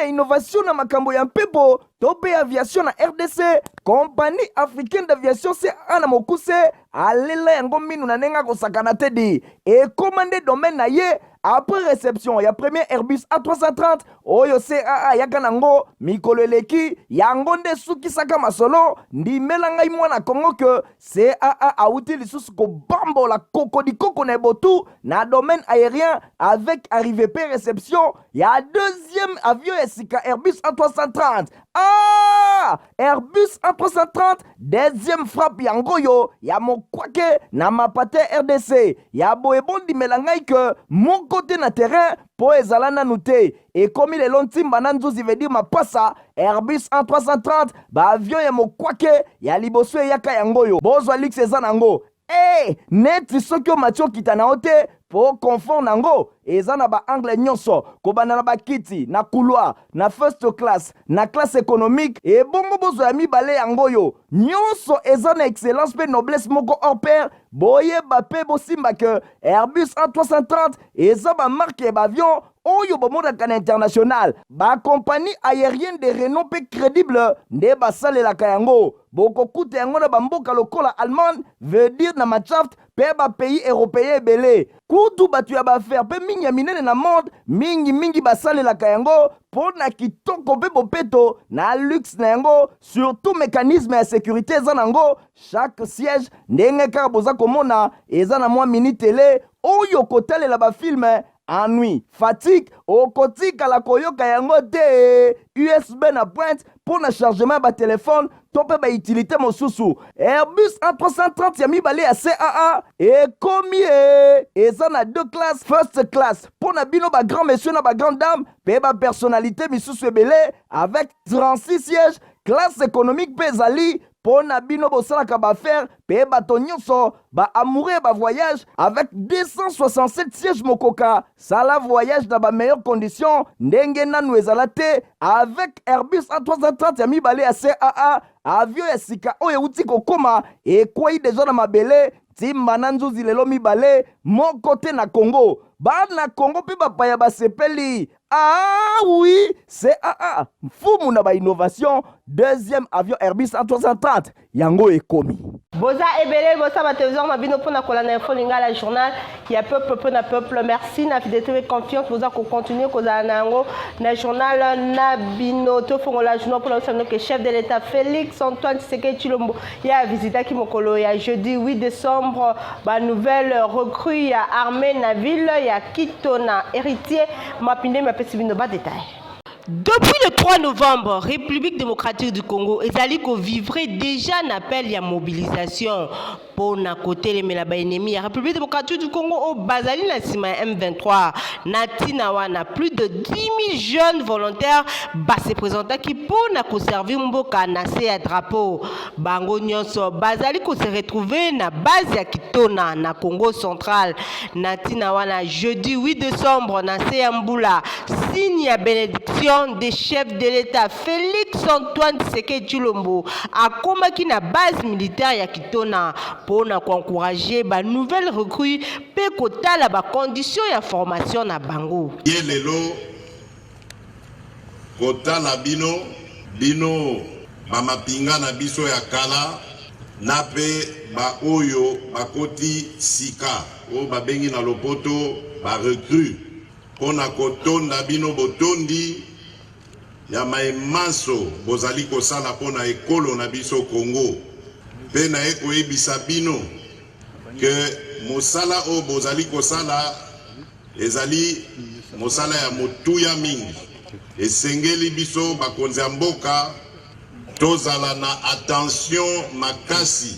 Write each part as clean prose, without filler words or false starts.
innovation na makambo ya mpepo tope aviation na RDC. Compagnie africaine d'aviation CAA na mokuse alela yango minu na nenga kosakana tedi et commandé domaine na ye après réception ya premier Airbus A330 oyo CAA yaka nango mikolo eleki yango nde sukisaka masolo ndimela ngai mwana Kongo ke CAA auti lisusu kobambola kokodikoko na ebotu na domaine aérien avec arrivée pe réception ya deuxième avion ya sika Airbus A330. Airbus A330 deuxième frappe yango yo ya mokwake na mapate RDC ya boebondi melangai ke mon côté na terrain po ezala nanu te et comme il est lontimba na nzuzi veut dire mapasa Airbus A330 ba avion ya mokwake ya liboso yaka yango yo bozwa lix eza nango neti soki o matio kita na ote po confort nango eza na ba angle nyonso kobana na bakiti na couloir na first class na classe économique et bongo bozo ya mibale yango yo nyonso eza na excellence pe noblesse moko hors pair boyeba pe bosimba ke Airbus A330 eza ba marque ba avion oyo bomodaka na international ba compagnie aérienne de renom pe crédible nde basalelaka yango bokokuta yango na bamboka lokola Allemagne veut dire na Machaft pe ba pays européen ebele kutu batu ya baaffaire pe mingi ya minene na monde mingi basalelaka yango po na kitoko pe bopeto na luxe na yango surtout mécanisme ya sécurité eza nango chaque siège ndenge kaka boza komona eza na mwa mini télé oyo kotalela bafilme ennui, fatigue, okotika la koyoka yango te USB na pointe pour le chargement ba téléphone tope ba utilité mosusu Airbus A330 ya mibale ya CAA et combien eza na deux classes first class pour na bino ba grand monsieur na ba grande dame pe ba personnalité misusu ebele avec 36 sièges classe économique pezali pour na bino bosalaka ba faire pe bato nyonso ba amoureux ba voyage avec 267 sièges mokoka sala voyage dans ba meilleures conditions ndenge nanu ezala te avec Airbus A330 ya mibale ya CAA avion ya sika oyo uti kokoma ekwei deja na mabele timba na nzuzi lelo mibale moko te na Congo bana Congo pe bapaya basepeli oui CAA mfumu na ba innovation deuxième avion Airbus A330 yango ekomi Boza ebele boza ba télévision mabino pona kolana info lingala journal ya peuple na peuple merci na fidélité et confiance boza ko continuer kozala nango na journal na bino to fongola journal pour le que chef de l'état Félix Antoine Tshisekedi Tshilombo ya visita ki mokolo ya jeudi 8 décembre ba nouvelle recrue ya armée na ville ya Kitona héritier mapinde mapesi bino ba détail. Depuis le 3 novembre, République démocratique du Congo, ezali ko vivre déjà un appel à mobilisation pour na côté les ennemis. La République démocratique du Congo au Bazali na sima M23, natina wana plus de 10 000 jeunes volontaires se présentent qui pour na ko servir mboka na à drapeau. Bango nyonso Bazali ko se retrouver na base ya Kitona na Congo central. Natina wana jeudi 8 décembre na Mbula, signe ya bénédiction des chefs de l'État Félix Antoine Tshisekedi Tshilombo a combattu na base militaire ya Kitona pour encourager ba nouvelle recrue pe kotala ba conditions ya formation na bango. Yelelo kotala bino mama pinga na biso ya kala na pe ba oyo bakoti sika o babengi na lopoto ba recrue pona kotonda bino botondi ya maemanso bozali kosala pona ekolo na biso Congo pe na eko ebisa bino ke mosala o bozali kosala ezali mosala ya motuya mingi esengeli biso bakonzi ya mboka tozala na attention makasi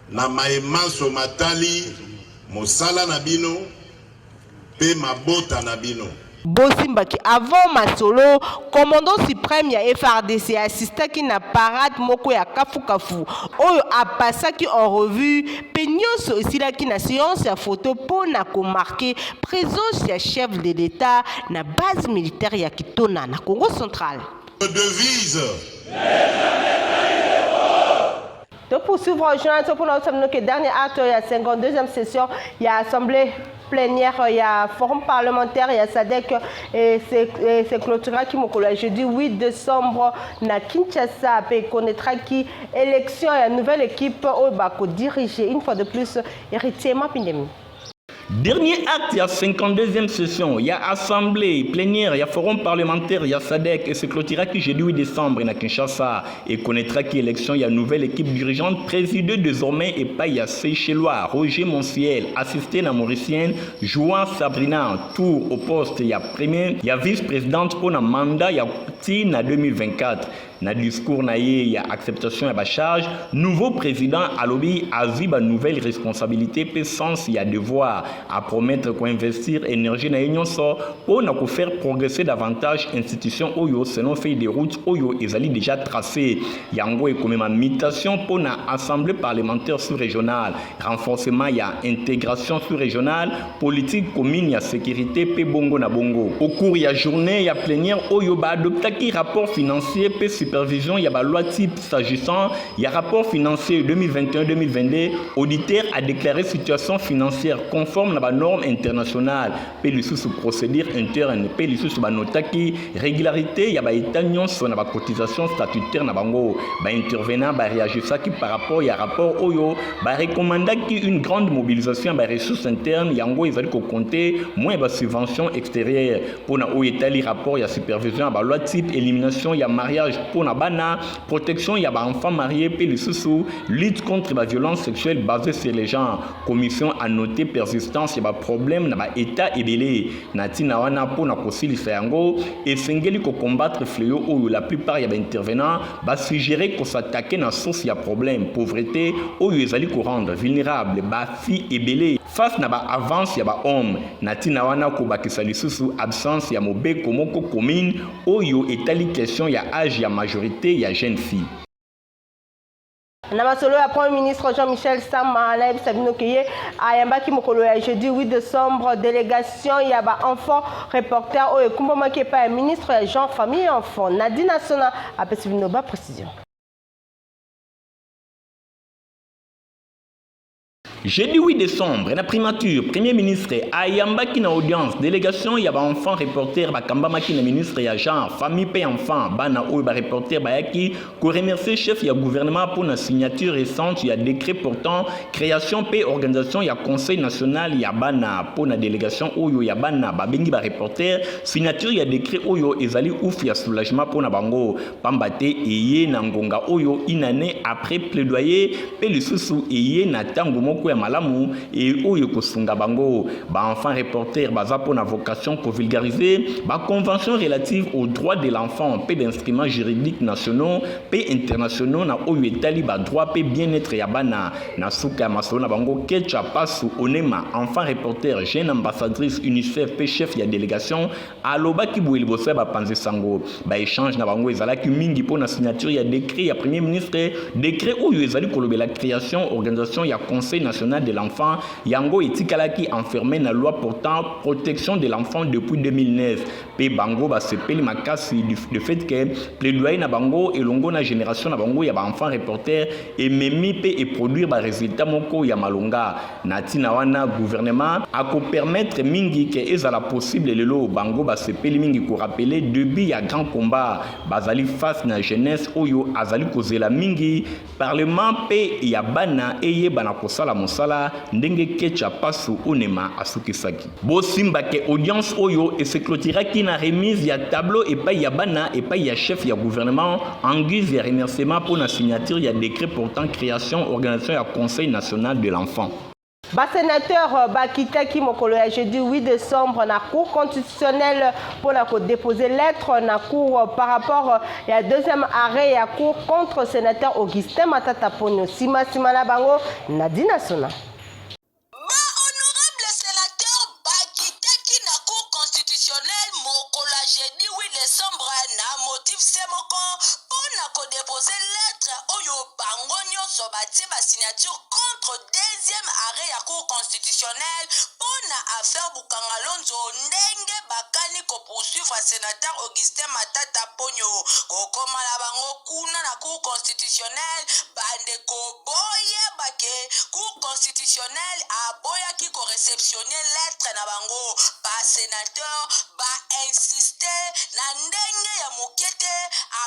na maemanso matali mosala na bino pe mabota na bino. Bosimbaki avant Masolo, commandant suprême ya FRDC assistant qui na parade moko ya kafu oyo apasa qui en revue penyos aussi la qui na séance ya photo pour na ko marquer présence ya chef de l'état na base militaire ya Kitona na Congo central. Devise. De poursuivre le journal pour nous que dernier acte ya 52e session ya assemblée plénière, il y a forum parlementaire, il y a SADC et c'est clôturé qui me jeudi 8 décembre na Kinshasa et connaîtra qui élection et nouvelle équipe au Bako dirigée une fois de plus héritier Mapindemi. Dernier acte, il y a 52e session, il y a assemblée plénière, il y a forum parlementaire, il y a SADC et se clôturera qui jeudi 8 décembre à Kinshasa et connaîtra qui élection, il y a nouvelle équipe dirigeante présidée désormais et pas il y a Seychellois, Roger Monsiel, assisté na Mauricienne, Joan Sabrina, tour au poste, il y a premier, il y a vice-présidente pour un mandat, il y a Tina 2024. Na discours il y a acceptation et la charge. Nouveau président Alobi a vu une nouvelle responsabilité, puis sens il y a devoir à promettre qu'on investir énergie dans l'union pour faire progresser davantage institutions Oyo selon fait des routes Oyo ils allaient déjà tracées. Il y a comme une mutation pour une assemblée parlementaire sous-régionale, renforcement il y a intégration sous-régionale, politique commune il y a sécurité puis bongo na bongo. Au cours il y a journée il y a plénière Oyo ba adopter qui rapport financier puis supervision, il y a la loi type s'agissant, il y a rapport financier 2021-2022, auditeur a déclaré situation financière conforme à la norme internationale, puis le sous procédure interne, puis le sous nota qui régularité, il y a état sur la cotisation statutaire na bango, intervenant réagir ça qui par rapport il y a rapport oyo, recommanda qui une grande mobilisation des ressources internes, il y a ngo ils allaient compter moins de subventions extérieures pour na oyo rapport il y a supervision, la loi type élimination, il y a mariage pour la bana, protection, il y a des enfants mariés, puis le sous lutte contre la violence sexuelle basée sur les gens. Commission a noté persistance, il y a des problèmes dans l'état ébélé. Natina wana pour na kosili sayango et sengeli ko combattre fléau où la plupart il y a des intervenants, va suggérer qu'on s'attaque à la source il y a problème, pauvreté, où ils allaient ko rendre vulnérable, ba fi ébélé. Face na ba avance il y a ba homme. Natina wana ko bakisa lisusu absence il y a mobe komoko commune, oyo etali question il y a âge il y a majorité, il y a jeune fille. Namasolo ya Premier ministre Jean-Michel Sama Naib Sabino Keye ayambaki mokolo ya jeudi 8 décembre délégation ya ba enfant reporter o ekumboma ke pa ministre ya Jean famille enfant Nadine Sona apesi bino ba précision. Jeudi 8 décembre, la primature, Premier ministre Ayamba qui na audience, délégation, il y a un enfant reporter, Bakamba qui na ministre ya genre, famille paix enfant, bana ou ba reporter bayaki, ko remercier chef ya gouvernement pour la signature récente, il y a décret portant création paix organisation, il y a conseil national, il y a bana pour la délégation oyo ya bana ba bengi ba reporter, signature il y a décret oyo ezali ouf ya soulagement pour na bango, pambate eye na ngonga oyo une année après plaidoyer, pe le sous eye na tango moko ya malamu et oyo kosunga bango ba enfant reporter baza pour na vocation pour vulgariser ba convention relative aux droits de l'enfant pe d'instruments juridiques nationaux pe internationaux na oyo etali ba droit pe bien-être ya bana na suka masolo na bango kecha pasu onema enfant reporter jeune ambassadrice UNICEF pe chef ya délégation aloba ki boeli bosse ba panze sango ba échange na bango ezalaki mingi pour na signature ya décret ya premier ministre décret oyo ezali kolobela création organisation ya conseil national de l'enfant yango etikalaki enfermé na loi portant protection de l'enfant depuis 2009 pe bango ba sepeli makasi du fait que plaidoyer na bango elongo na génération na bango ya ba enfant reporter et memi pe et produire ba résultat moko ya malonga na tina wana gouvernement a ko permettre mingi que ezala possible lelo bango ba sepeli mingi ko rappeler début ya grand combat bazali face na jeunesse oyo azali kozela mingi parlement pe ya bana eye bana kosala sala ndenge kecha pasu onema asukisaki bosimba ke audience oyo et se clôturera qui na remise ya tableau et pas ya bana et pas ya chef ya gouvernement en guise de remerciement pour la signature ya décret portant création organisation ya conseil national de l'enfant. Bas sénateur Bakitaki mokolo ya jeudi 8 décembre na cour constitutionnelle pour la déposer lettre na cour par rapport à deuxième arrêt ya cour contre sénateur Augustin Matata Ponyo sima na bango Nadine Sona. Honorable sénateur Bakitaki na cour constitutionnelle mokolo ya jeudi 8 décembre na motif semoko pour na déposé lettre oyo bango nyonso batie ba signature contre deuxième arrêt ya cour constitutionnelle pona affaire Bukangalonzo ndenge bakani ko poursuivre sénateur Augustin Matata Ponyo kokoma la bango kuna na cour constitutionnelle bande ko boye bake cour constitutionnelle aboya ki ko réceptionner lettre na bango ba sénateur ba insister na ndenge ya mokete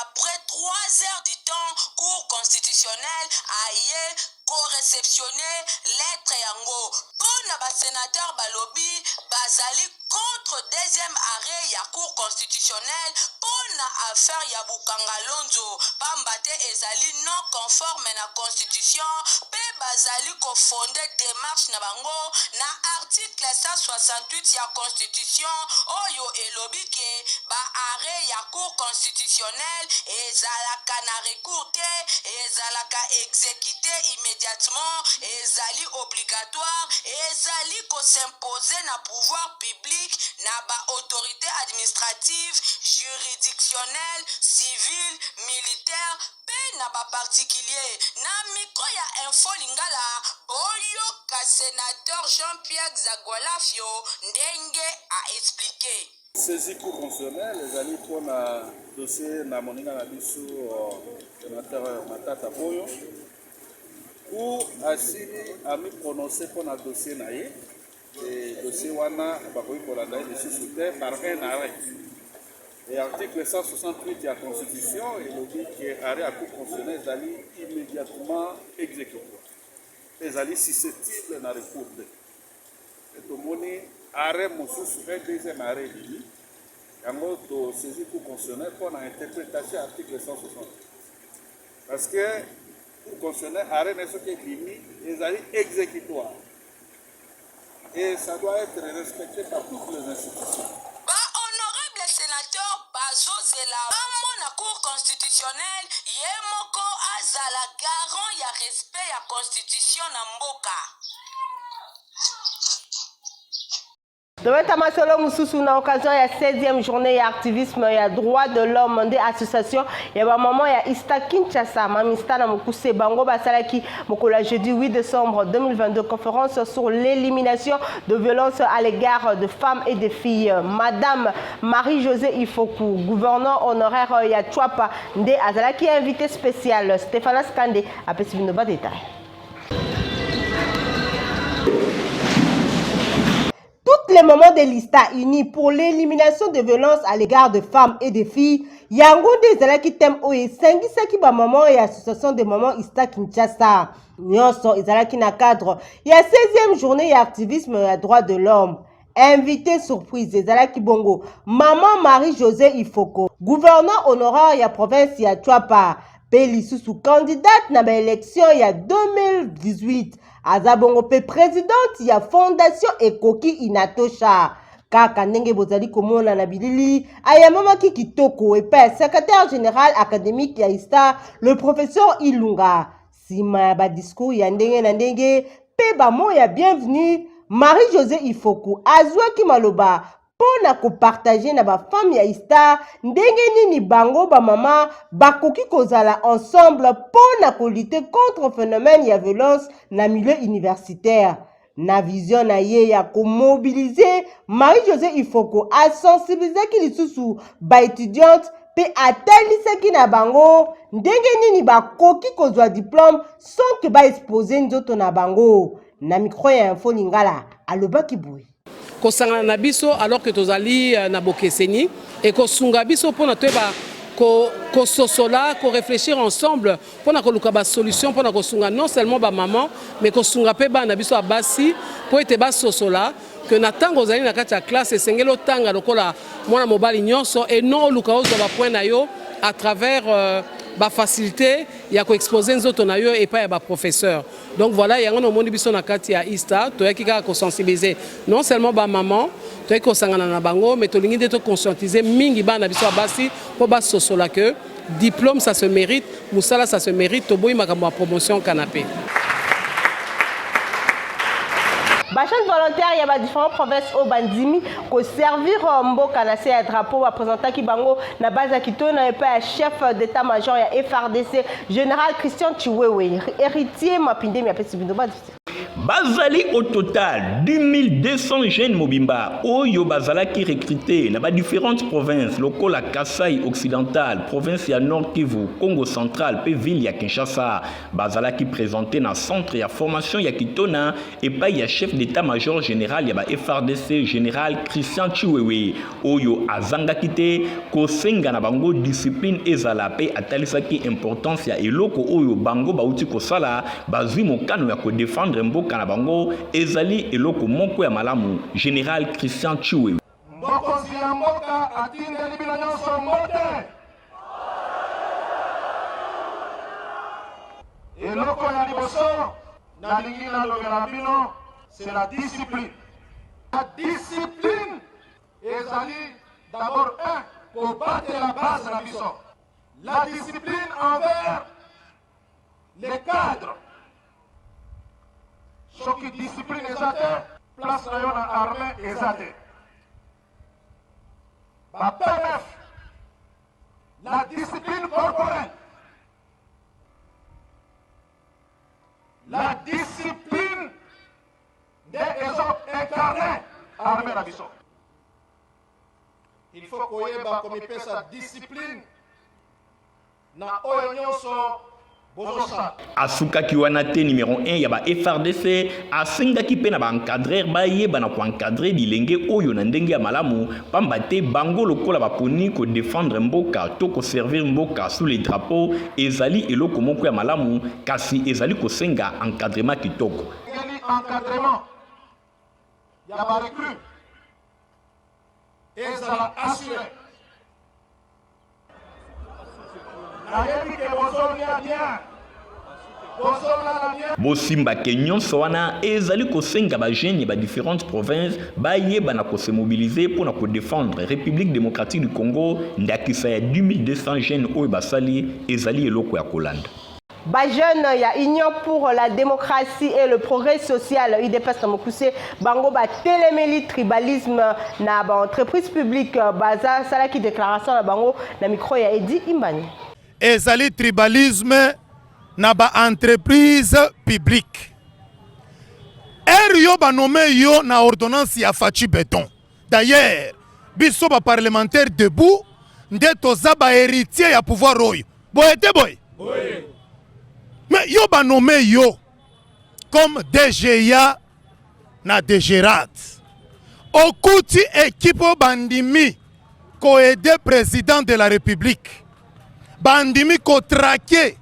après 3 heures du temps cour constitutionnelle aye co-réceptionner lettre yango pona ba sénateur balobi bazali contre deuxième arrêt ya cour constitutionnelle pona affaire ya Bukangalonzo pambate ezali non conforme na constitution pe bazali ko fonder démarche na bango na article 168 ya constitution oyo elobi ke ba arrêt ya cour constitutionnelle ezalaka na recours te ezalaka exécuté immédiatement ezali obligatoire ezali ko s'imposer na pouvoir public na ba autorité administrative juridictionnelle civile militaire pe na ba particulier na micro ya info lingala boyo ka sénateur Jean-Pierre Zagwalafio ndenge a expliqué. Saisi cour constitutionnelle, les alliés pour un dossier na moninga na biso sénateur Matata Ponyo pour asili a mis prononcé pour un dossier na ye et dossier wana bakoyi kolanda ye sous terre par un arrêt. Et article 168 de la Constitution et le dit que arrêt à cour constitutionnelle est immédiatement exécutoire. Les alliés susceptibles na recours. Et tout le monde arrêt mosusu un deuxième arrêt lui yango to saisi cour constitutionnelle pour l'interprétation article 160 parce que cour constitutionnelle arrêt n'est ce qui est limite les alliés exécutoires et ça doit être respecté par toutes les institutions. Honorable sénateur Bazozela na cour constitutionnelle yemoko azala garant ya respect ya constitution na mboka. Deweta masolo mususu na occasion ya 16e journée ya activisme ya droit de l'homme de association ya ba maman ya Ista Kinshasa mamista na mukuse bango basalaki mokola jeudi 8 décembre 2022 conférence sur l'élimination de violences à l'égard de femmes et de filles. Madame Marie-Josée Ifoku, gouverneur honoraire ya Chwapa nde azalaki invité spécial Stéphane Skande a pesi bino ba détail. Tous les moments de l'Ista unis pour l'élimination de violences à l'égard de femmes et de filles, yango de ezalaki thème oyo esangisaki ba maman et association de mamans Ista Kinshasa. Nyonso ezalaki na cadre ya 16e journée ya activisme ya droit de l'homme. Invité surprise ezalaki bongo maman Marie-Josée Ifoko, gouverneur honoraire ya province ya Chwapa, pe lisusu candidate na ba élection ya 2018. Azabongo pe présidente ya fondation Ekoki Inatosha. Kaka ndenge bozali komona na bilili ayamamaki kitoko epa secrétaire général académique ya Ista le professeur Ilunga. Sima ba discours ya ndenge na ndenge pe ba mo ya bienvenue Marie-Josée Ifoku azwaki maloba pona ko partager na ba femme ya Ista ndenge nini bango ba mama bakoki kozala ensemble pona ko lutter contre phénomène ya violence na milieu universitaire. Na vision na ye ya ko mobiliser Marie-Josée Ifoko a sensibiliser ki lisusu ba étudiante pe atalisaki na bango ndenge nini bakoki kozwa diplôme sans que ba exposer nzoto na bango. Na micro ya info lingala alobaki boy kosangana na biso alors que tozali na bokeseni et kosunga biso pona toyeba ko sosola ko réfléchir ensemble pona ko luka ba solution pona kosunga non seulement ba maman mais kosunga pe ba na biso abasi po ete ba sosola que na tango zali na kati ya classe esengelo tanga lokola mwana mobali nyonso et non luka ozo ba point na yo à travers ba facilité ya ko exposer nzoto na yo et pas ya ba professeur. Donc voilà yango no moni biso na kati ya Ista to yaki ka ko sensibiliser non seulement ba maman to yaki ko sangana na bango mais to lingi de to conscientiser mingi ba na biso basi po ba sosola que diplôme ça se mérite, musala ça se mérite, to boyi makambo promotion canapé. Bachane volontaire, il y a différentes provinces au Bandimi qui servir Mboka na se drapeau représentant qui bango na base Akito na pas chef d'état-major ya FRDC général Christian Chiwewe héritier Mapinde mi apesi bino ba Bazali au total 2200 jeunes mobimba oyo bazala qui recruté dans différentes provinces locales à Kasai occidental, province ya Nord Kivu, Congo central, pe ville ya Kinshasa. Bazala qui présenté dans centre ya formation ya Kitona et pas ya chef d'état-major général ya ba FRDC général Christian Chiwewe oyo azanga kité ko senga na bango discipline ezala pe atalisaki importance ya eloko oyo bango bauti ko sala bazwi mokano ya ko défendre mboka na bango ezali eloko moko ya malamu général Christian Chiwewe mokonzi ya mboka atindeli bino nyonso mbote eloko ya liboso nalingi nalobela bino c'est la discipline. La discipline ezali d'abord pour battre la base na biso. La discipline envers les cadres. Soki discipline ezate, place na yo na armée ezate. Ba PNF, la discipline corporelle. La discipline des incarnés armée na biso. Il faut koyeba komipe sa discipline na oyo nyonso bozosa. Asuka kiwana te numéro 1 ya ba FRDC asenga ki pe na ba encadrer ba yeba na ko encadrer bilenge oyo na ndenge ya malamu pamba te bango lokola ba poni ko défendre mboka to ko servir mboka sous les drapeaux ezali eloko moko ya malamu kasi ezali ko senga encadrement kitoko. Encadrement ya ba recrue ezala assuré. Bosimba ke nyonso wana ezali kosenga ba jeune ba différentes provinces ba yeba na ko se mobiliser pour na ko défendre République démocratique du Congo ndakisa ya 2200 jeunes oyo basali ezali eloko ya kolanda. Bajeune ya Union pour la démocratie et le progrès social UDPS Mokuse bango ba téléméli tribalisme na ba entreprise publique baza sala ki déclaration na bango na micro ya Edi Imbani. Ezali tribalisme na ba entreprise publique. Yo ba nommé yo na ordonnance ya Fachi Béton. D'ailleurs, biso ba parlementaire debout nde toza ba héritier ya pouvoir oyo. Boye te boye. Oui. Mais yo ba nommé yo comme DGA na DGRAT. Okuti équipe bandimi ko aider président de la République. Bandimi ko traquer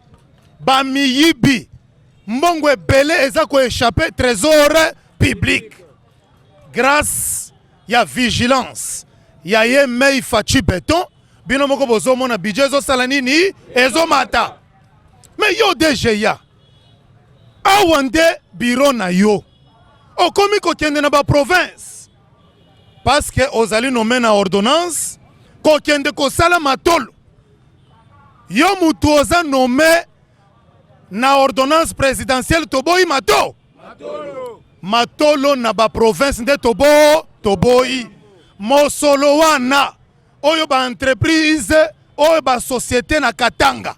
ba miyibi mbongo ebele eza ko échapper trésor public. Grâce ya vigilance ya ye Mei Fachi Béton bino moko bozo mona budget zo sala nini ezo mata. Mais yo DGA awande bureau na yo okomi kokende na ba province parce que ozali nommé na ordonnance kokende kosala matolo yo mutu oza nommé na ordonnance présidentielle toboyi matolo na ba province nde toboyi mosolo wana oyo ba entreprise oyo ba société na Katanga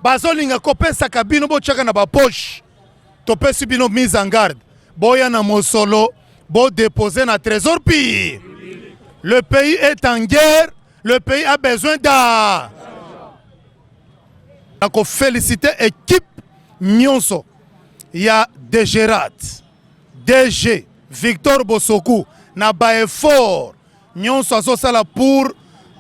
bazolinga kopesa kabino bo chaka na ba poche topesi bino mise en garde boya na mosolo bo déposer na trésor public. Le pays est en guerre, le pays a besoin d'argent. Ako féliciter équipe nyonso ya DGRAT DG Victor Bosoku na ba effort nyonso azosala pour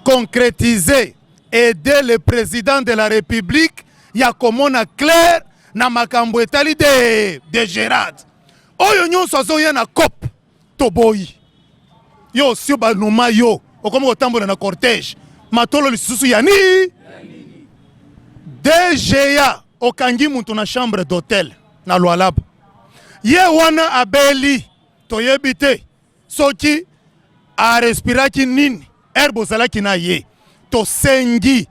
concrétiser aider le président de la République ya komona clair na makambo etali de Gérard oyo nyonso azoya na COP toboyi yo sio banoma yo okomi kotambola na cortège matolo lisusu ya ni DGA okangi mutu na chambre d'hôtel na Lualaba ye wana abeli toyebi te soki arespiraki nini bozalaki na ye tosengi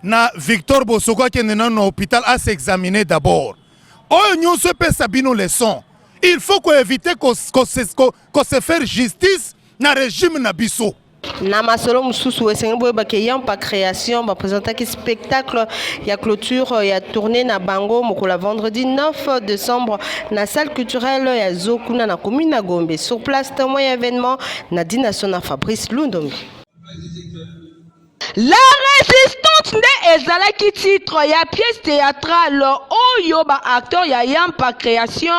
na Victor Bosoko akende na hôpital à s'examiner d'abord. Oyo nyonso epesa bino leçon il faut qu'on évite qu'on se faire justice na régime na biso. Na masolo mususu esengi boye bakeyam pa création ba présenter ki spectacle ya clôture ya tournée na bango mokola vendredi 9 décembre na salle culturelle ya Zokuna na commune na Gombe. Sur place témoin événement na Dinasona Fabrice Lundombi. La résistante nde ezalaki titre ya pièce théâtrale oyo ba acteur ya Yampa création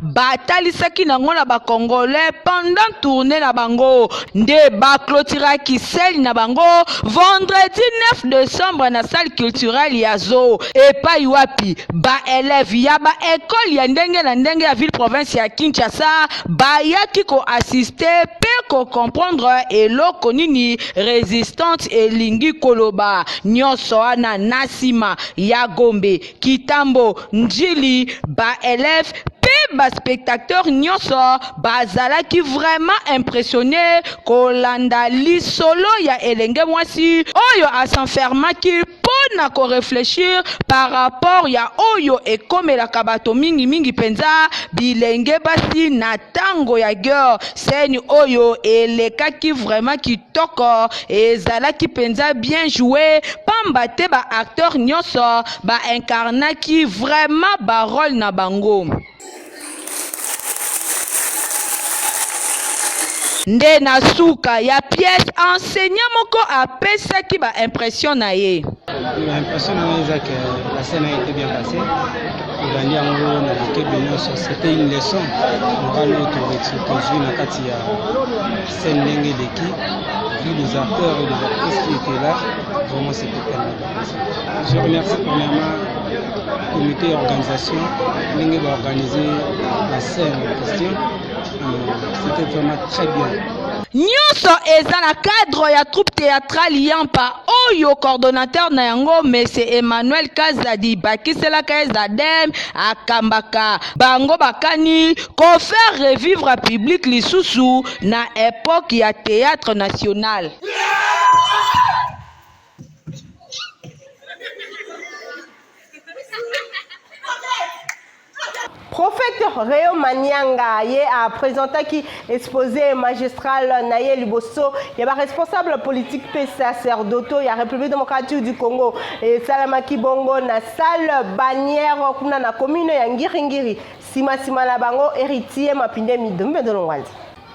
batalisaki nango na ba congolais pendant tournée na bango nde ba clôturaki sel na bango vendredi 9 décembre na salle culturelle ya Zo epai wapi ba élève ya ba école ya ndenge na ndenge ya ville province ya Kinshasa bayaki ko assister pe ko comprendre eloko nini résistante elingi koloba nyonso ana nasima ya Gombe Kitambo Njili ba élève pe ba spectateur nyonso bazalaki vraiment impressionné kolanda lisolo ya elenge mwasi oyo asenfermaki pona ko réfléchir par rapport ya oyo ekomelaka bato mingi penza bilenge basi na tango ya guerre scène oyo elekaki vraiment kitoko ezalaki penza bien joué pamba te ba acteur nyonso ba incarnaki vraiment ba rôle na bango. Nde na suka ya pièce enseignant moko apesaki ba impression na ye. L'impression na que la scène a été bien passée. C'était une leçon morale autour na kati ya scène ndenge leki. Vu les acteurs et les actrices qui étaient là, vraiment c'était très bien. Je remercie premièrement le comité d'organisation qui a organisé la scène en question. C'était vraiment très bien. Nyonso eza na cadre ya troupe théâtrale Yampa oyo coordonnateur na yango monsieur Emmanuel Kazadi bakiselaka ezadem akambaka bango bakani ko faire revivre à public lisusu na époque ya théâtre national. Prophète Réo Manianga a présenté qui exposé magistral Naye Liboso, il y a responsable politique et sacerdotal, il y a République démocratique du Congo et Salamaki Bongo na salle bannière kuna na commune ya Ngiringiri sima la bango héritier mapinde midumbe de Longwaldi.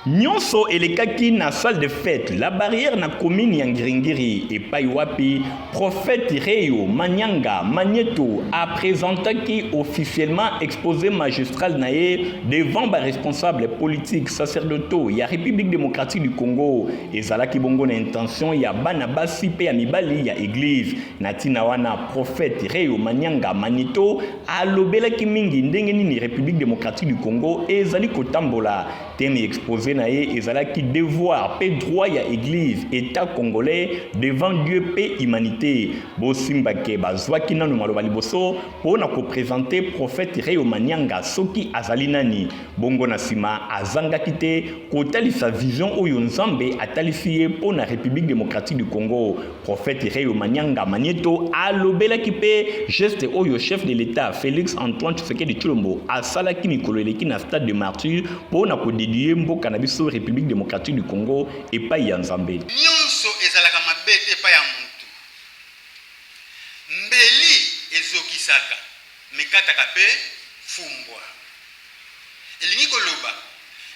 Nyonso elekaki na salle de fête la barrière na commune ya Ngiringiri et Paiwapi prophète Réo Manianga Magneto a présenté officiellement exposé magistral naé devant ba responsable politique sacerdotaux ya République démocratique du Congo et zalaki bongo na intention ya bana basi pe ya mibali ya église natina wana prophète Réo Manianga Magneto a lobelaki mingi ndenge nini République démocratique du Congo et zali kotambola thème exposé et ezalaki devoir pe droit ya église état congolais devant Dieu pe humanité bosimbake bazwaki nanu maloba liboso pona ko présenter prophète Réo Manianga soki azali nani bongo na sima azangaki te kotalisa vision oyo nzambe atalisi ye pona République démocratique du Congo prophète Réo Manianga Magneto alobelaki pe geste oyo chef de l'état Félix Antoine Tshisekedi Tshilombo asalaki mikolo eleki na stade de martyr pona ko dédier mboka na biso République démocratique du Congo et pas Yanzambe. Nyonso ezalaka mabete pa ya mutu. Mbeli ezokisaka mekataka pe fumbwa. Elingi koloba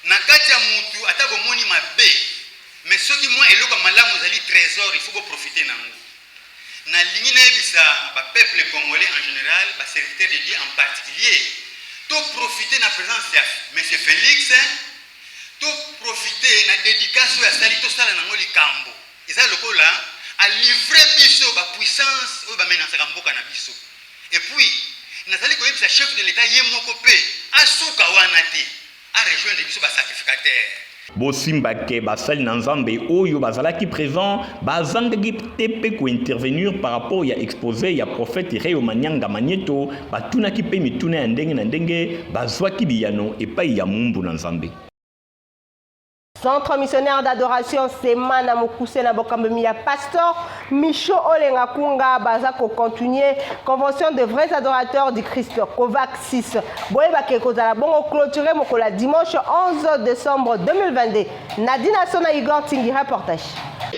na kati ya mutu ata bomoni mabe mais soki moi eloko malamu zali trésor il faut profiter nango. Na lingi na ebisa ba peuple congolais en général, ba serviteur de Dieu en particulier, to profiter na présence ya monsieur Félix to profiter na dédicace ya sali to sala nango likambo eza lokola a livrer biso ba puissance oyo ba menasaka mboka na biso et puis nazali koyebisa chef de l'état ye moko pe asuka wana te a rejoindre biso ba sacrificateur bosimbake basali na nzambe oyo bazalaki présent bazangaki te pe ko intervenir par rapport ya exposé ya prophète Réo Manianga Magneto batunaki pe mituna ya ndenge na ndenge bazwaki biyano epai ya mumbu na nzambe. Centre missionnaire d'adoration Semana Mokuse na Bokambemi ya Pasteur Micho Olenga Kunga baza ko continuer convention de vrais adorateurs du Christ Kovac 6. Boye bake kozala bongo clôturer mokola dimanche 11 décembre 2022. Nadina Sona Igor Tingi reportage.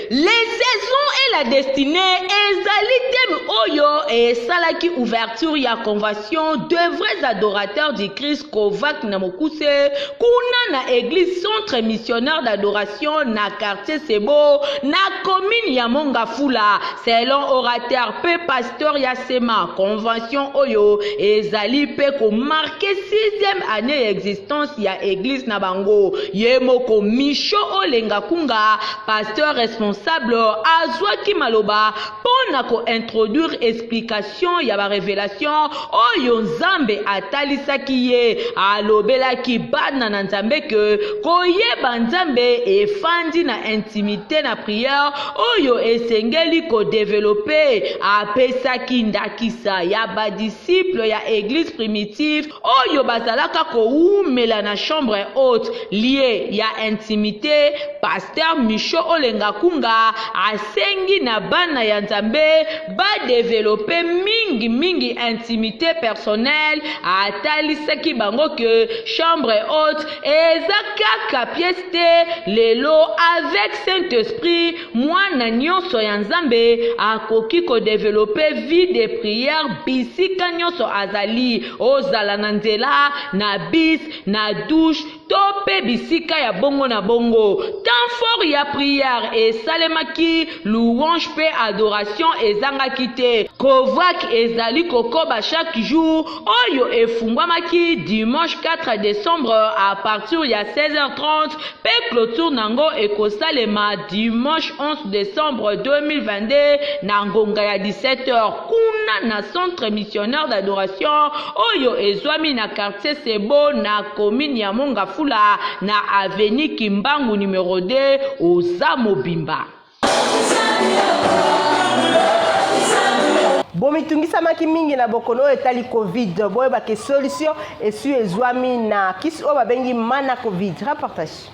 Les saisons et la destinée ezali thème oyo et salaki ouverture ya convention de vrais adorateurs du Christ Kovac na Mokuse kuna na église centre missionnaire d'adoration na quartier Sebo na commune ya Mongafula selon orateur pe pasteur ya Sema convention oyo ezali pe ko marquer 6e année existence ya église na bango yemoko Micho Olenga Kunga pasteur responsable azwaki maloba pona ko introduire explication ya ba révélation oyo Nzambe atalisaki ye alobelaki bana na Nzambe ke koyeba Nzambe efandi na intimité na prière oyo esengeli ko développer apesaki ndakisa ya ba disciple ya église primitive oyo bazalaka ko umela na chambre haute lié ya intimité pasteur Micho Olenga Kunga asengi na bana ya Nzambe ba développer mingi intimité personnelle atalisaki bango que chambre haute eza kaka pièce te lelo avec Saint-Esprit mwana nyonso ya Nzambe akoki ko développer vie de prière bisika nyonso azali ozala na nzela na bis na douche tope bisika ya bongo na bongo temps fort ya prière et salemaki louange pe adoration ezangaki te Kovac ezali kokoba chaque jour oyo efungwamaki dimanche 4 décembre à partir ya 16h30 pe clôture nango ekosalema dimanche 11 décembre 2022 na ngonga ya 17h kuna na centre missionnaire d'adoration oyo ezwami na quartier Sebo na commune ya Mongafula na avenue Kimbangu numéro 2 oza mobimba. Bomitungisamaki mingi na bokono etali Covid boye bake solution esu ezwami na kisi o babengi mana Covid reportage.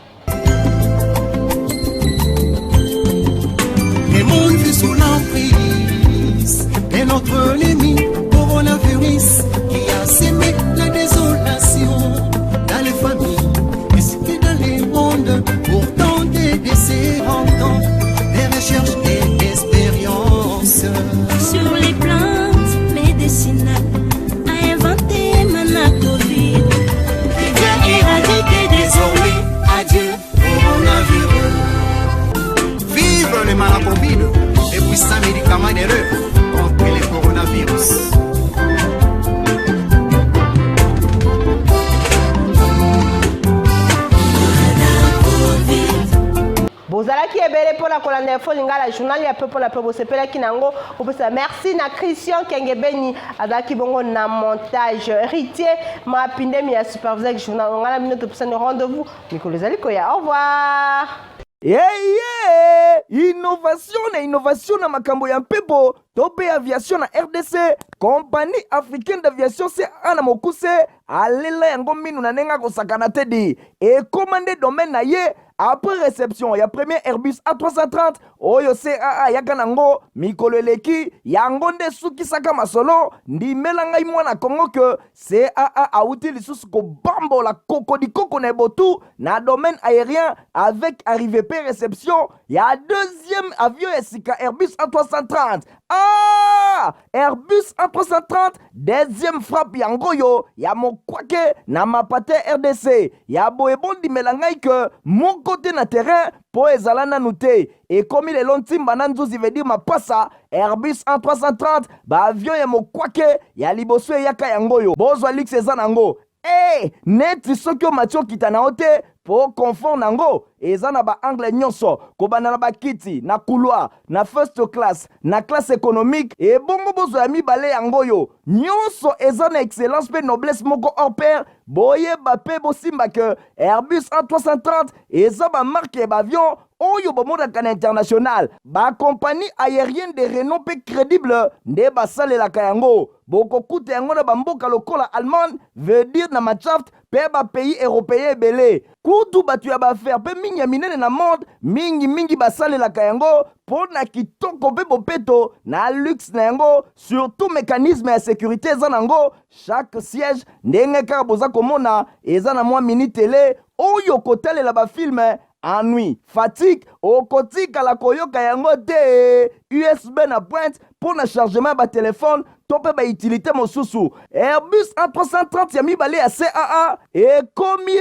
Le monde vit sous l'emprise de notre ennemi coronavirus qui a semé la désolation dans les familles et dans les mondes pour tenter de se rendre des recherches et d'expériences sur les plantes médicinales a inventé mana Covid qui vient éradiquer désormais adieu coronavirus. Vive le mana Covid et puissant médicament d'erreur contre le coronavirus. Bozalaki ebele pona kolanda info lingala journal ya pepo na pepo sepela kinango opesa merci na Christian Kengebeni azaki bongo na montage héritier ma pindemi ya superviseur journal ngala minute pour un rendez-vous Mikolo Zaliko ya au revoir. Innovation na makambo ya mpepo tope aviation na RDC compagnie africaine d'aviation c'est ana mokuse alela yango minu na nenga kosakana tedi et commandé domaine na ye après réception ya premier Airbus A330 oyo CAA yaka nango mikolo eleki yango nde sukisaka masolo ndimela ngai mwana Kongo que CAA auti lisusu ko bambola koko na botu na domaine aérien avec arrivée pe réception ya deuxième avion esika Airbus A330 Airbus A330 deuxième frappe yango yo ya mokwake na mapate RDC ya boebondi melangai que mon côté na terrain po ezala nanu te et comme il est lontimba na nzuzi veut dire mapasa Airbus A330 ba avion ya mokwake ya liboso yaka yango yo bozwa lix eza nango neti soki omatio kita na ote po confort nango eza na ba angle nyonso kobana na bakiti na couloir na first class na classe économique et bongo bozo ya mibale yango yo nyonso eza na excellence pe noblesse moko hors pair boye ba pe bosimba que Airbus A330 eza ba marque ba avion oyo bomodaka na international bakompagnie aérienne de renom mpe crédible nde basalelaka yango. Bokokuta yango na bamboka lokola Allemagne, veut dire na Machaft mpe bapays européen ebele. Kutu bato ya baaffaire mpe mingi ya minene na monde mingi basalelaka yango mpo na kitoko mpe bopeto na luxe na yango, surtout mécanisme ya sécurité eza nango. Chaque siège ndenge kaka boza komona eza na mwa mini télé oyo kotalela bafilme ennui, fatigue, okotikala koyoka yango te. USB na pointe pour na chargement ba téléphone tope ba utilité mosusu. Airbus A330 ya mibale ya CAA ekomi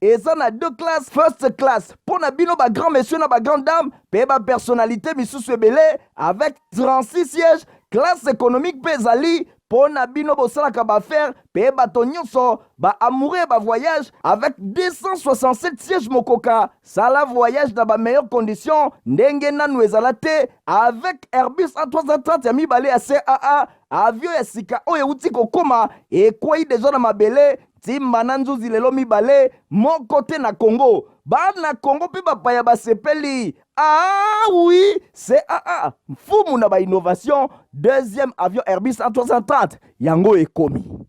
eza na 2 classes, first class pour na bino ba grand monsieur na ba grande dame pe ba personnalité misusu ebele avec 36 sièges. Classe économique pe ezali pour na bino bosalaka baaffaire pe bato nyonso ba amoureux ba voyage avec 267 sièges mokoka. Sala voyage dans ba meilleures conditions ndenge nanu ezala te avec Airbus A330 ya mibale ya CAA. Avion ya sika oyo euti kokoma ekwei deja na mabele timba na nzuzi lelo mibale moko te na Congo. Bana Congo mpe bapaya basepeli. Ah oui, CAA mfumu na ba innovation. Deuxième avion Airbus A330 yango ekomi.